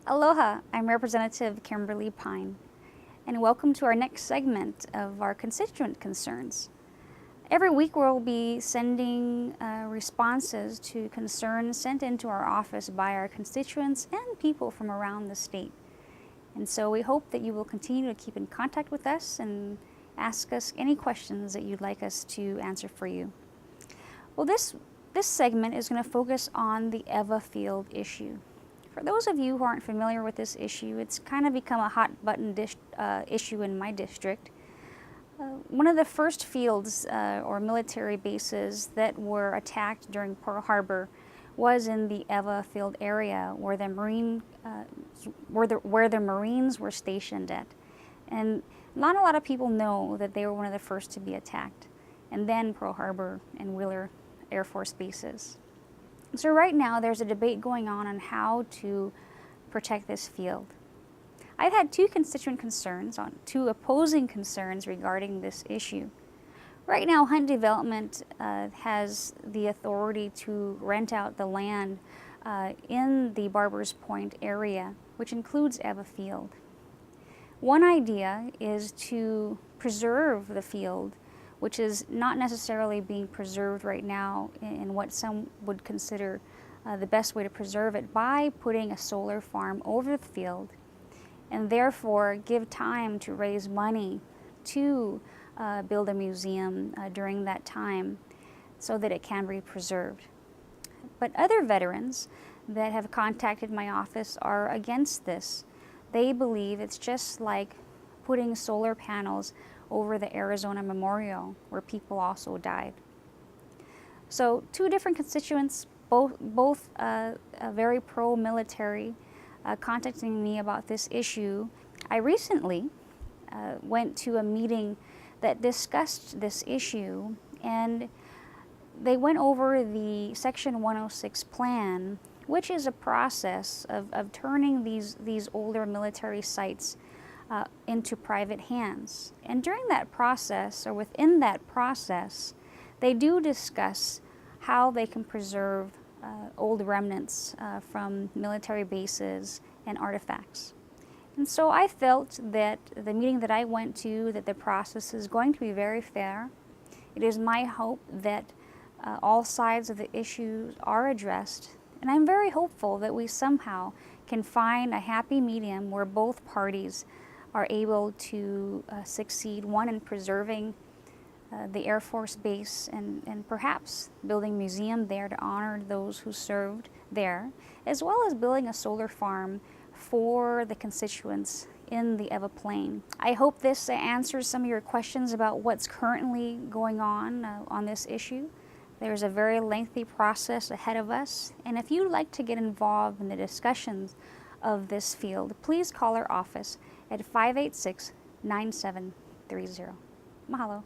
Aloha, I'm Representative Kymberly Pine, and welcome to our next segment of our constituent concerns. Every week we'll be sending responses to concerns sent into our office by our constituents and people from around the state. And so we hope that you will continue to keep in contact with us and ask us any questions that you'd like us to answer for you. Well, this segment is going to focus on the Eva Field issue. For those of you who aren't familiar with this issue, it's kind of become a hot button issue in my district. One of the first fields or military bases that were attacked during Pearl Harbor was in the Eva Field area where the Marines were stationed at. And not a lot of people know that they were one of the first to be attacked, and then Pearl Harbor and Wheeler Air Force bases. So right now there's a debate going on how to protect this field. I've had two opposing concerns regarding this issue. Right now, Hunt Development has the authority to rent out the land in the Barbers Point area, which includes Eva Field. One idea is to preserve the field, which is not necessarily being preserved right now in what some would consider the best way to preserve it, by putting a solar farm over the field, and therefore give time to raise money to build a museum during that time so that it can be preserved. But other veterans that have contacted my office are against this. They believe it's just like putting solar panels over the Arizona Memorial, where people also died. So two different constituents, both very pro-military, contacting me about this issue. I recently went to a meeting that discussed this issue, and they went over the Section 106 plan, which is a process of turning these older military sites into private hands. And during that process, or within that process, they do discuss how they can preserve old remnants from military bases and artifacts. And so I felt that the meeting that I went to, that the process is going to be very fair. It is my hope that all sides of the issues are addressed, and I'm very hopeful that we somehow can find a happy medium where both parties are able to succeed, one in preserving the Air Force base and perhaps building a museum there to honor those who served there, as well as building a solar farm for the constituents in the Eva Plain. I hope this answers some of your questions about what's currently going on this issue. There's a very lengthy process ahead of us, and if you'd like to get involved in the discussions of this field, please call our office at 586-9730. Mahalo.